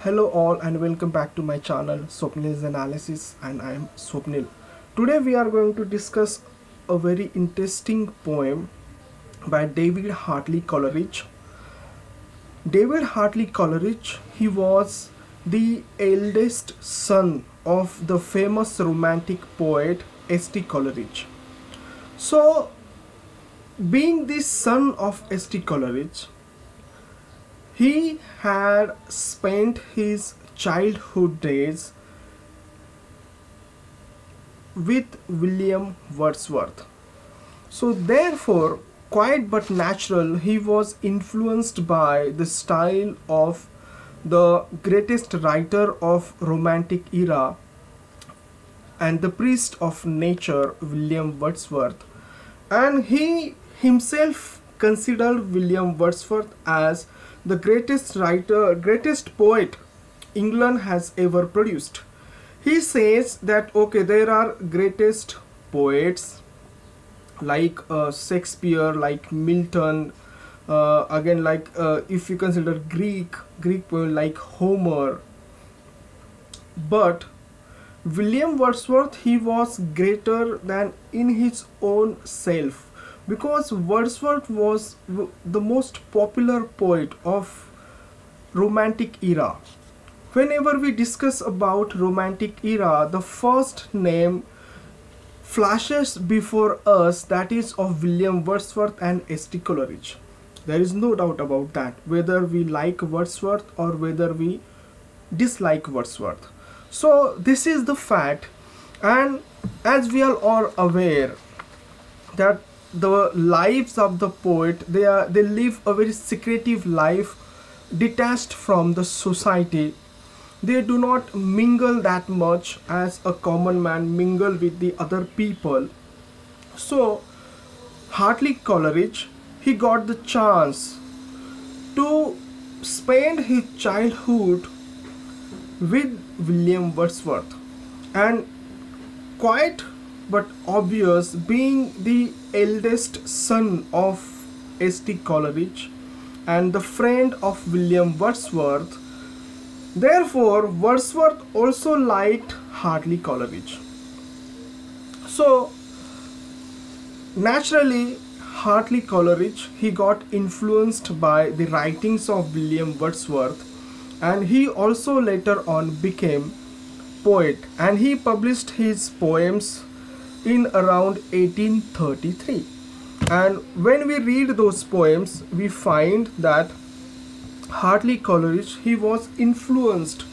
Hello all and welcome back to my channel Swapnil's Analysis, and I am Swapnil. Today we are going to discuss a very interesting poem by David Hartley Coleridge. David Hartley Coleridge, he was the eldest son of the famous romantic poet S.T. Coleridge. So, being the son of S.T. Coleridge, he had spent his childhood days with William Wordsworth. So therefore, quite but natural, he was influenced by the style of the greatest writer of Romantic era and the priest of nature, William Wordsworth. And he himself considered William Wordsworth as the greatest writer, greatest poet England has ever produced. He says that okay, there are greatest poets like Shakespeare, like Milton, again like if you consider Greek poet like Homer, but William Wordsworth, he was greater than in his own self, because Wordsworth was the most popular poet of Romantic era. Whenever we discuss about Romantic era, the first name flashes before us, that is of William Wordsworth and S.T. Coleridge. There is no doubt about that, whether we like Wordsworth or whether we dislike Wordsworth. So this is the fact, and as we are all aware that the lives of the poet, they live a very secretive life, detached from the society. They do not mingle that much as a common man mingle with the other people. So Hartley Coleridge, he got the chance to spend his childhood with William Wordsworth, and quite but obvious, being the eldest son of S.T. Coleridge and the friend of William Wordsworth, therefore Wordsworth also liked Hartley Coleridge. So naturally Hartley Coleridge, he got influenced by the writings of William Wordsworth, and he also later on became poet, and he published his poems in around 1833. And when we read those poems, we find that Hartley Coleridge, he was influenced,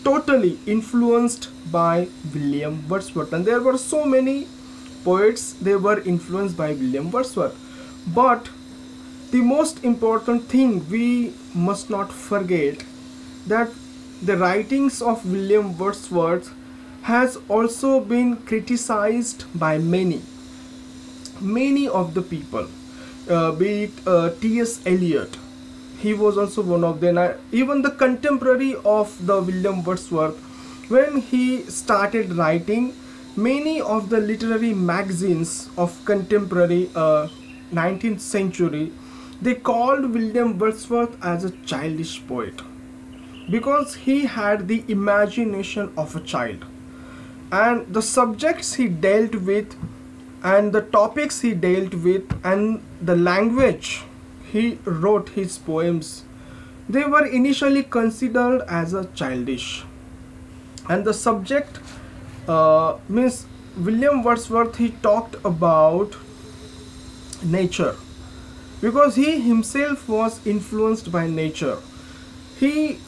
totally influenced by William Wordsworth, and there were so many poets, they were influenced by William Wordsworth. But the most important thing we must not forget, that the writings of William Wordsworth has also been criticized by many of the people, be it T.S. Eliot. He was also one of them, even the contemporary of the William Wordsworth. When he started writing, many of the literary magazines of contemporary 19th century, they called William Wordsworth as a childish poet, because he had the imagination of a child, and the subjects he dealt with and the topics he dealt with and the language he wrote his poems, they were initially considered as a childish. And the subject means William Wordsworth, he talked about nature, because he himself was influenced by nature. He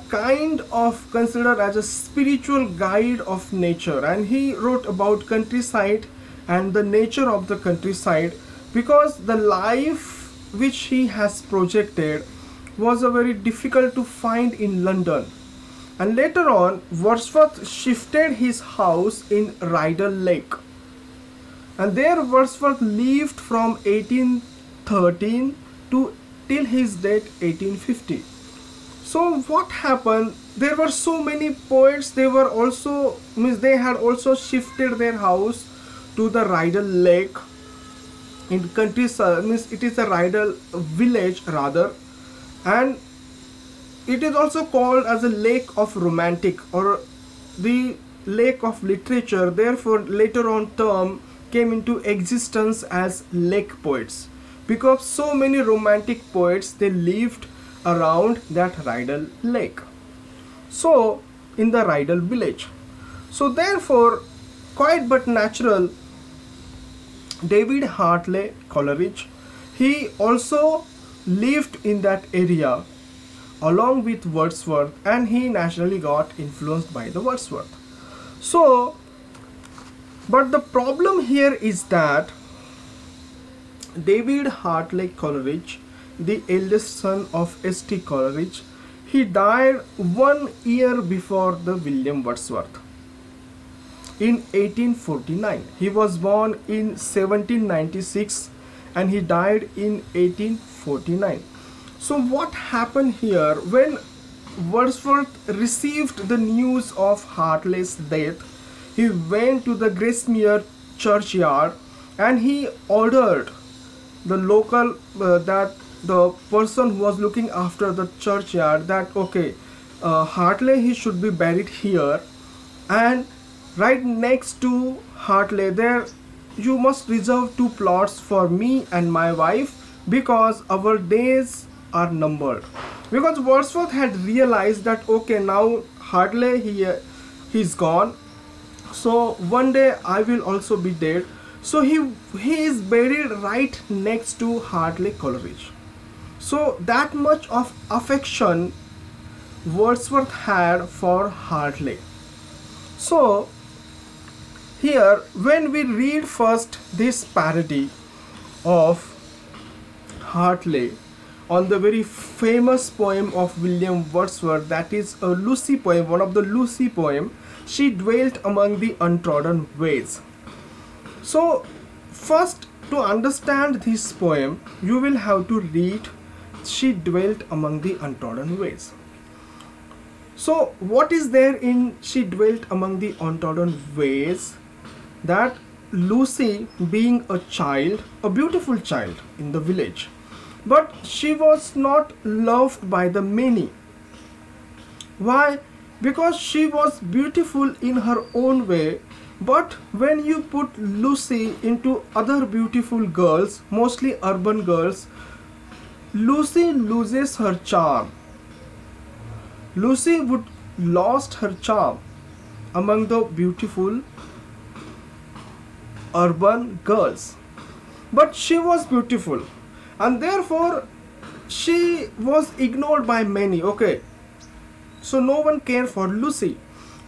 kind of considered as a spiritual guide of nature, and he wrote about countryside and the nature of the countryside, because the life which he has projected was a very difficult to find in London. And later on, Wordsworth shifted his house in Rydal Lake, and there Wordsworth lived from 1813 to till his death 1850. So what happened, there were so many poets, they were also they had also shifted their house to the Rydal Lake in countryside, it is a Rydal village rather, and it is also called as a lake of romantic or the lake of literature. Therefore later on term came into existence as lake poets, because so many romantic poets they lived around that Rydal lake, so in the Rydal village. So therefore quite but natural, David Hartley Coleridge, he also lived in that area along with Wordsworth, and he naturally got influenced by the Wordsworth. So, but the problem here is that David Hartley Coleridge, the eldest son of S.T. Coleridge, he died 1 year before the William Wordsworth in 1849. He was born in 1796 and he died in 1849. So what happened here, when Wordsworth received the news of Hartley's death, he went to the Grasmere churchyard and he ordered the local that the person who was looking after the churchyard that okay, Hartley he should be buried here, and right next to Hartley there you must reserve 2 plots for me and my wife, because our days are numbered. Because Wordsworth had realized that okay, now Hartley he's gone, so one day I will also be dead. So he is buried right next to Hartley Coleridge. So that much of affection Wordsworth had for Hartley. So here when we read first this parody of Hartley on the very famous poem of William Wordsworth, that is a Lucy poem, one of the Lucy poem, She Dwelt Among the Untrodden Ways. So first, to understand this poem you will have to read She Dwelt Among the Untrodden Ways. So what is there in She Dwelt Among the Untrodden Ways? That Lucy, being a child, a beautiful child in the village, but she was not loved by the many. Why? Because she was beautiful in her own way, but when you put Lucy into other beautiful girls, mostly urban girls, Lucy loses her charm. Lucy would lost her charm among the beautiful urban girls, but she was beautiful and therefore she was ignored by many. Okay, so no one cared for Lucy,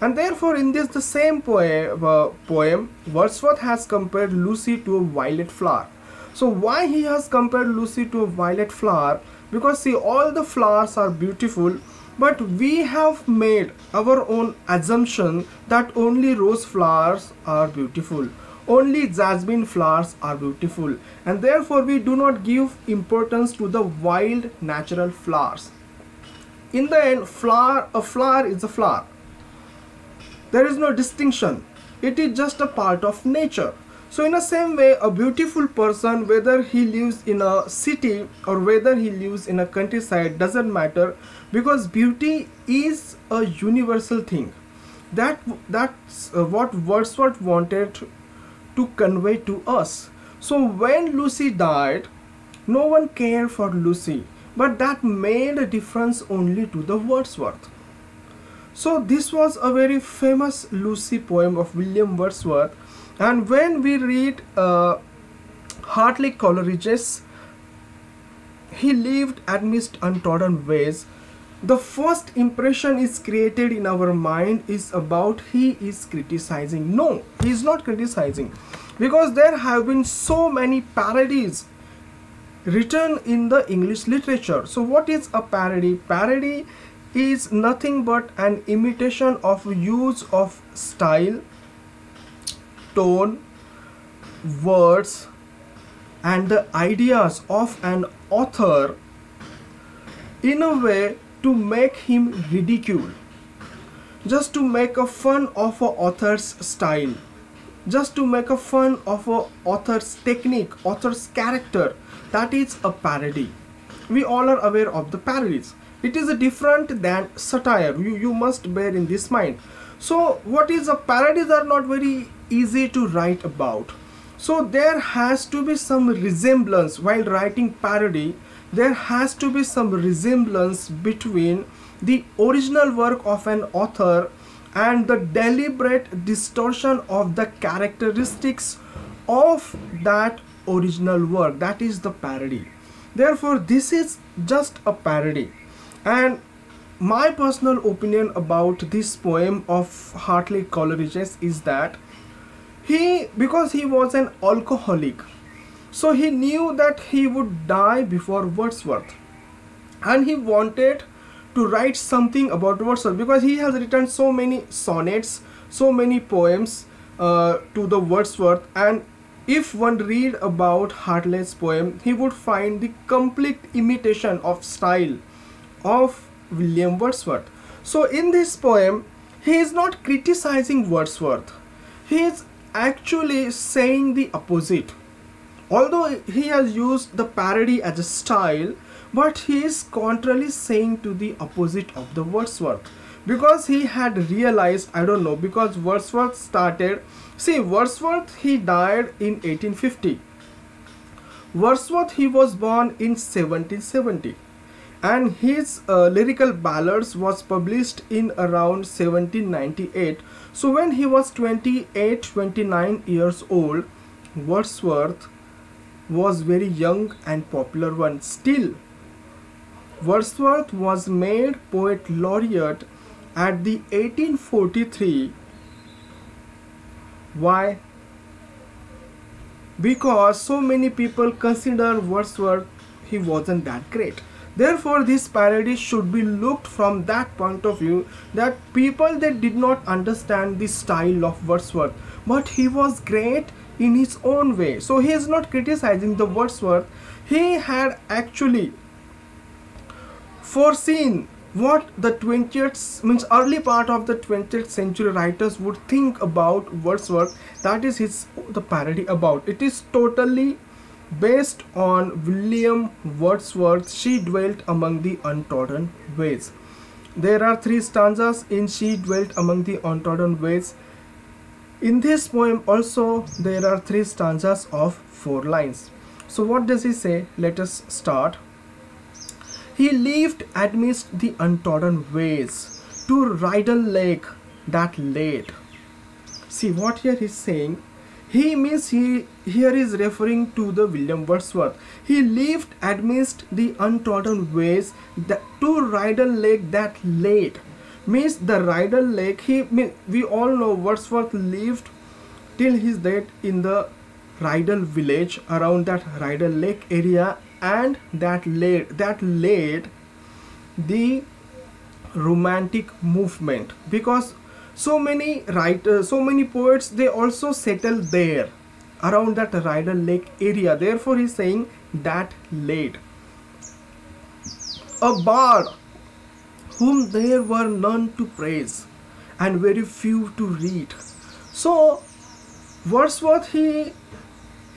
and therefore in this the same poem Wordsworth has compared Lucy to a violet flower. So why he has compared Lucy to a violet flower? Because see, all the flowers are beautiful, but we have made our own assumption that only rose flowers are beautiful, only jasmine flowers are beautiful, and therefore we do not give importance to the wild natural flowers. In the end, a flower is a flower. There is no distinction. It is just a part of nature. So in the same way, a beautiful person, whether he lives in a city or whether he lives in a countryside, doesn't matter, because beauty is a universal thing. That's what Wordsworth wanted to convey to us. So when Lucy died, no one cared for Lucy, but that made a difference only to the Wordsworth. So this was a very famous Lucy poem of William Wordsworth, and when we read Hartley Coleridge's He Lived Amidst Untrodden Ways, the first impression is created in our mind is about he is criticizing. No, he is not criticizing, because there have been so many parodies written in the English literature. So what is a parody? Parody is nothing but an imitation of use of style, tone, words and the ideas of an author in a way to make him ridicule, just to make a fun of an author's style, just to make a fun of an author's technique, author's character. That is a parody. We all are aware of the parodies. It is different than satire. You must bear in this mind. So what is a parodies are not very easy to write about. So there has to be some resemblance while writing parody. There has to be some resemblance between the original work of an author and the deliberate distortion of the characteristics of that original work. That is the parody. Therefore this is just a parody. And my personal opinion about this poem of Hartley Coleridge's is that because he was an alcoholic, so he knew that he would die before Wordsworth, and he wanted to write something about Wordsworth because he has written so many sonnets, so many poems to the Wordsworth. And if one read about Hartley's poem, he would find the complete imitation of style of William Wordsworth. So in this poem, he is not criticizing Wordsworth. He is actually saying the opposite. Although he has used the parody as a style, but he is contrarily saying to the opposite of the Wordsworth, because he had realized, I don't know, because Wordsworth started, see, Wordsworth, he died in 1850. Wordsworth, he was born in 1770, and his lyrical ballads was published in around 1798. So when he was 29 years old, Wordsworth was very young and popular one. Still, Wordsworth was made poet laureate at the 1843. Why? Because so many people consider Wordsworth, he wasn't that great. Therefore this parody should be looked from that point of view, that people, they did not understand the style of Wordsworth, but he was great in his own way. So he is not criticizing the Wordsworth. He had actually foreseen what the 20th means early part of the 20th century writers would think about Wordsworth. That is the parody about. It is totally based on William Wordsworth, She Dwelt Among the Untrodden Ways. There are 3 stanzas in She Dwelt Among the Untrodden Ways. In this poem also there are 3 stanzas of 4 lines. So what does he say? Let us start. He lived amidst the untrodden ways, to Rydal Lake that late. See what here he's saying. He means he here is referring to the William Wordsworth. He lived amidst the untrodden ways to Rydal Lake that late. Means the Rydal Lake, we all know Wordsworth lived till his death in the Rydal village, around that Rydal Lake area, and that led the romantic movement, because so many writers, so many poets, they also settled there around that Rydal Lake area. Therefore he is saying that led. A bard whom there were none to praise and very few to read. So Wordsworth, he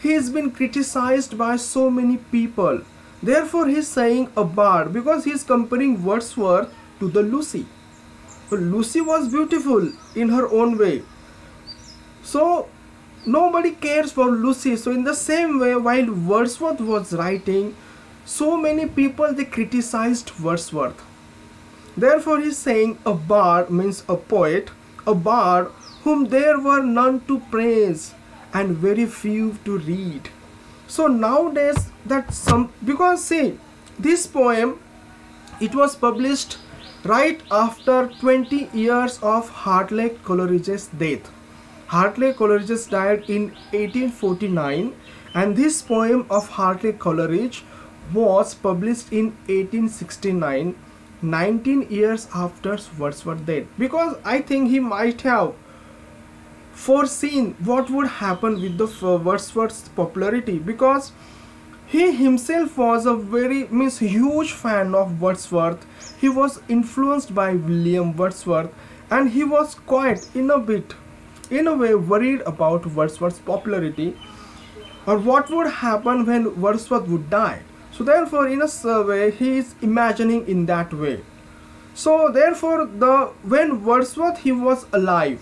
has been criticized by so many people. Therefore he is saying a bard, because he is comparing Wordsworth to the Lucy. Lucy was beautiful in her own way, so nobody cares for Lucy. So in the same way, while Wordsworth was writing, so many people, they criticized Wordsworth. Therefore he is saying a bard means a poet, a bard whom there were none to praise and very few to read. So nowadays that because see, this poem, it was published right after 20 years of Hartley Coleridge's death. Hartley Coleridge died in 1849, and this poem of Hartley Coleridge was published in 1869, 19 years after Wordsworth's death. Because I think he might have foreseen what would happen with the Wordsworth's popularity, because he himself was a huge fan of Wordsworth. He was influenced by William Wordsworth, and he was quite in a way worried about Wordsworth's popularity, or what would happen when Wordsworth would die. So therefore in a survey he is imagining in that way. So therefore when Wordsworth he was alive,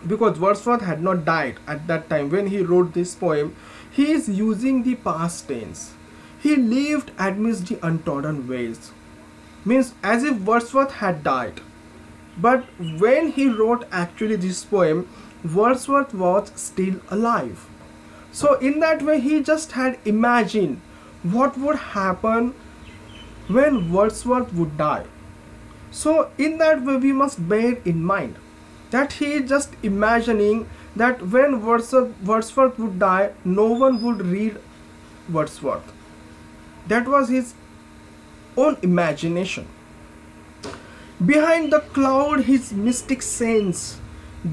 because Wordsworth had not died at that time when he wrote this poem, he is using the past tense. He lived amidst the untrodden ways, means as if Wordsworth had died. But when he wrote actually this poem, Wordsworth was still alive. So in that way he just had imagined what would happen when Wordsworth would die. So in that way we must bear in mind that he is just imagining that when Wordsworth would die, no one would read Wordsworth. That was his own imagination. Behind the cloud his mystic sense,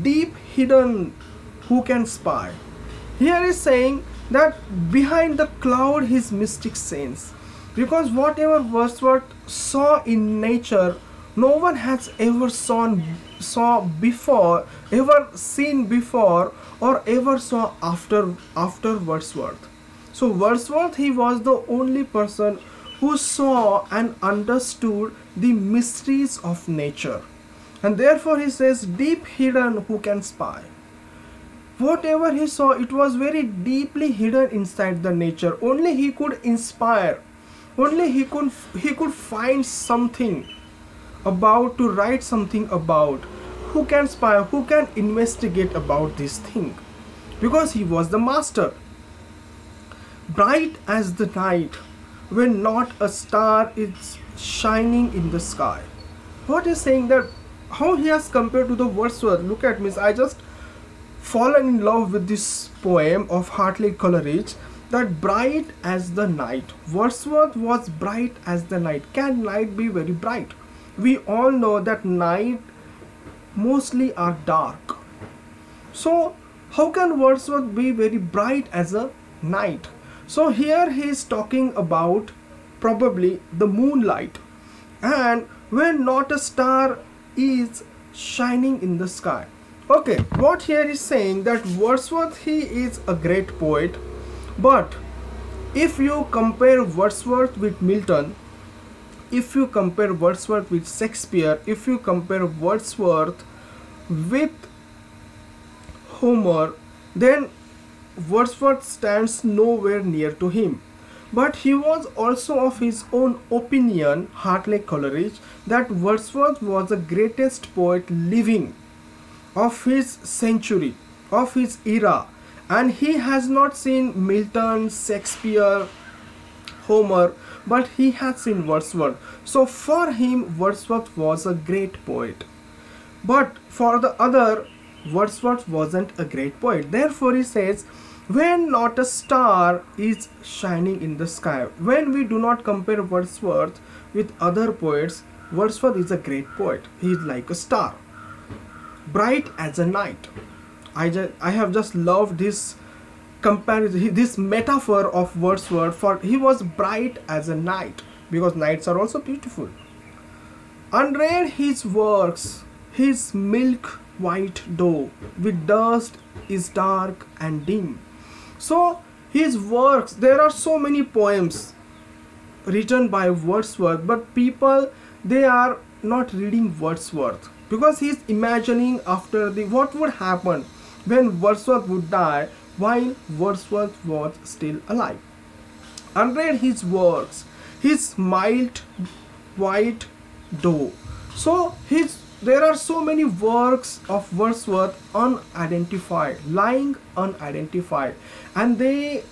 deep hidden, who can spy? Here is saying that behind the cloud his mystic sense, because whatever Wordsworth saw in nature, no one has ever saw before, ever seen before, or ever saw after Wordsworth. So Wordsworth he was the only person who saw and understood the mysteries of nature, and therefore he says deep hidden, who can spy? Whatever he saw, it was very deeply hidden inside the nature. Only he could inspire, only he could find something about, to write something about. Who can spy, who can investigate about this thing? Because he was the master. Bright as the night when not a star is shining in the sky. What is saying that how he has compared to the Wordsworth? Look at me, I just fallen in love with this poem of Hartley Coleridge, that bright as the night. Wordsworth was bright as the night. Can night be very bright? We all know that night mostly are dark. So how can Wordsworth be very bright as a night? So here he is talking about probably the moonlight, and when not a star is shining in the sky. Okay, what here is saying that Wordsworth he is a great poet, but if you compare Wordsworth with Milton, if you compare Wordsworth with Shakespeare, if you compare Wordsworth with Homer, then Wordsworth stands nowhere near to him. But he was also of his own opinion, Hartley Coleridge, that Wordsworth was the greatest poet living of his century, of his era, and he has not seen Milton, Shakespeare, Homer, but he has seen Wordsworth. So for him Wordsworth was a great poet, but for the other, Wordsworth wasn't a great poet. Therefore he says, when not a star is shining in the sky. When we do not compare Wordsworth with other poets, Wordsworth is a great poet. He is like a star, bright as a night. I have just loved this comparison, this metaphor of Wordsworth, for he was bright as a night, because nights are also beautiful. Unread his works, his milk white dough with dust is dark and dim. So his works, there are so many poems written by Wordsworth, but people, they are not reading Wordsworth because he is imagining after the what would happen when Wordsworth would die while Wordsworth was still alive. Unread his works, his mild white dough. So there are so many works of Wordsworth unidentified, lying unidentified, and the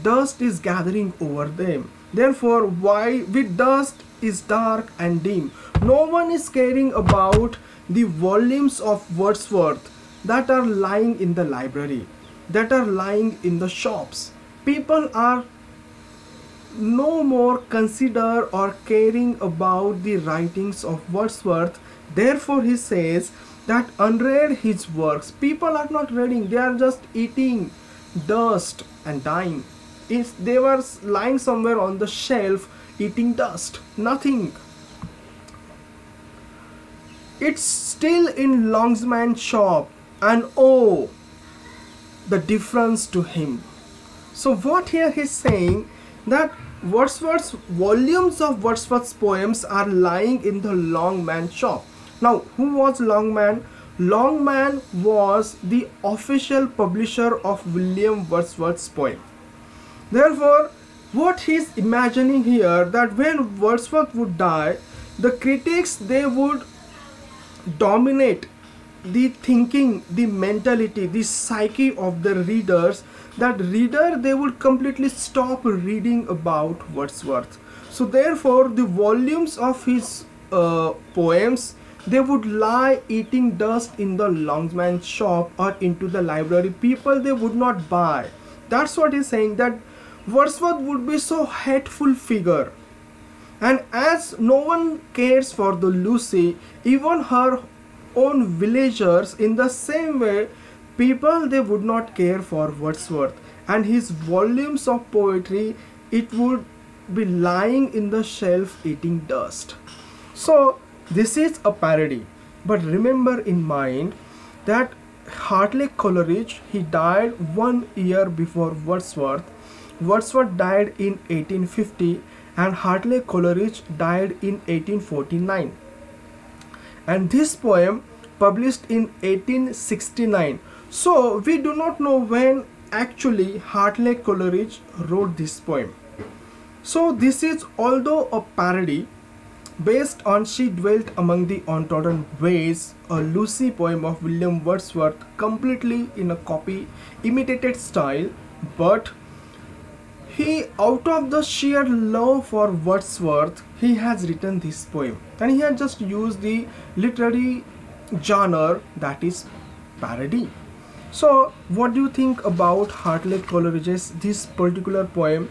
dust is gathering over them. Therefore, why with dust is dark and dim. No one is caring about the volumes of Wordsworth that are lying in the library, that are lying in the shops. People are no more consider or caring about the writings of Wordsworth. Therefore he says that unread his works. People are not reading, they are just eating dust and dying. They were lying somewhere on the shelf eating dust, nothing. It's still in Longsman's shop, and oh, the difference to him. So what here he's saying, that Wordsworth's volumes of Wordsworth's poems are lying in the Longman shop. Now, who was Longman? Longman was the official publisher of William Wordsworth's poem. Therefore, what he's imagining here, that when Wordsworth would die, the critics, they would dominate the thinking, the mentality, the psyche of the readers. That reader, they would completely stop reading about Wordsworth. So therefore the volumes of his poems, they would lie eating dust in the Longman shop or into the library. People, they would not buy. That's what he's saying, that Wordsworth would be so hateful figure. And as no one cares for the Lucy, even her own villagers, in the same way, people, they would not care for Wordsworth, and his volumes of poetry, it would be lying in the shelf eating dust. So this is a parody, but remember in mind that Hartley Coleridge, he died 1 year before Wordsworth. Wordsworth died in 1850 and Hartley Coleridge died in 1849. And this poem published in 1869. So we do not know when actually Hartley Coleridge wrote this poem. So this is, although a parody based on She Dwelt Among the Untrodden Ways, a Lucy poem of William Wordsworth, completely in a copy imitated style, but he, out of the sheer love for Wordsworth, he has written this poem, and he has just used the literary genre, that is parody. So what do you think about Hartley Coleridge's this particular poem?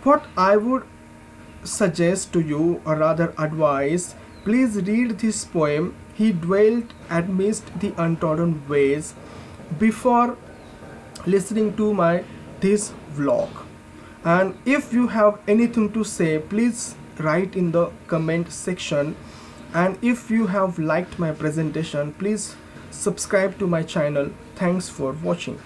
What I would suggest to you, or rather advise, please read this poem, He Dwelt Amidst the Untrodden Ways, before listening to my this vlog. And if you have anything to say, please write in the comment section. And if you have liked my presentation, please subscribe to my channel. Thanks for watching.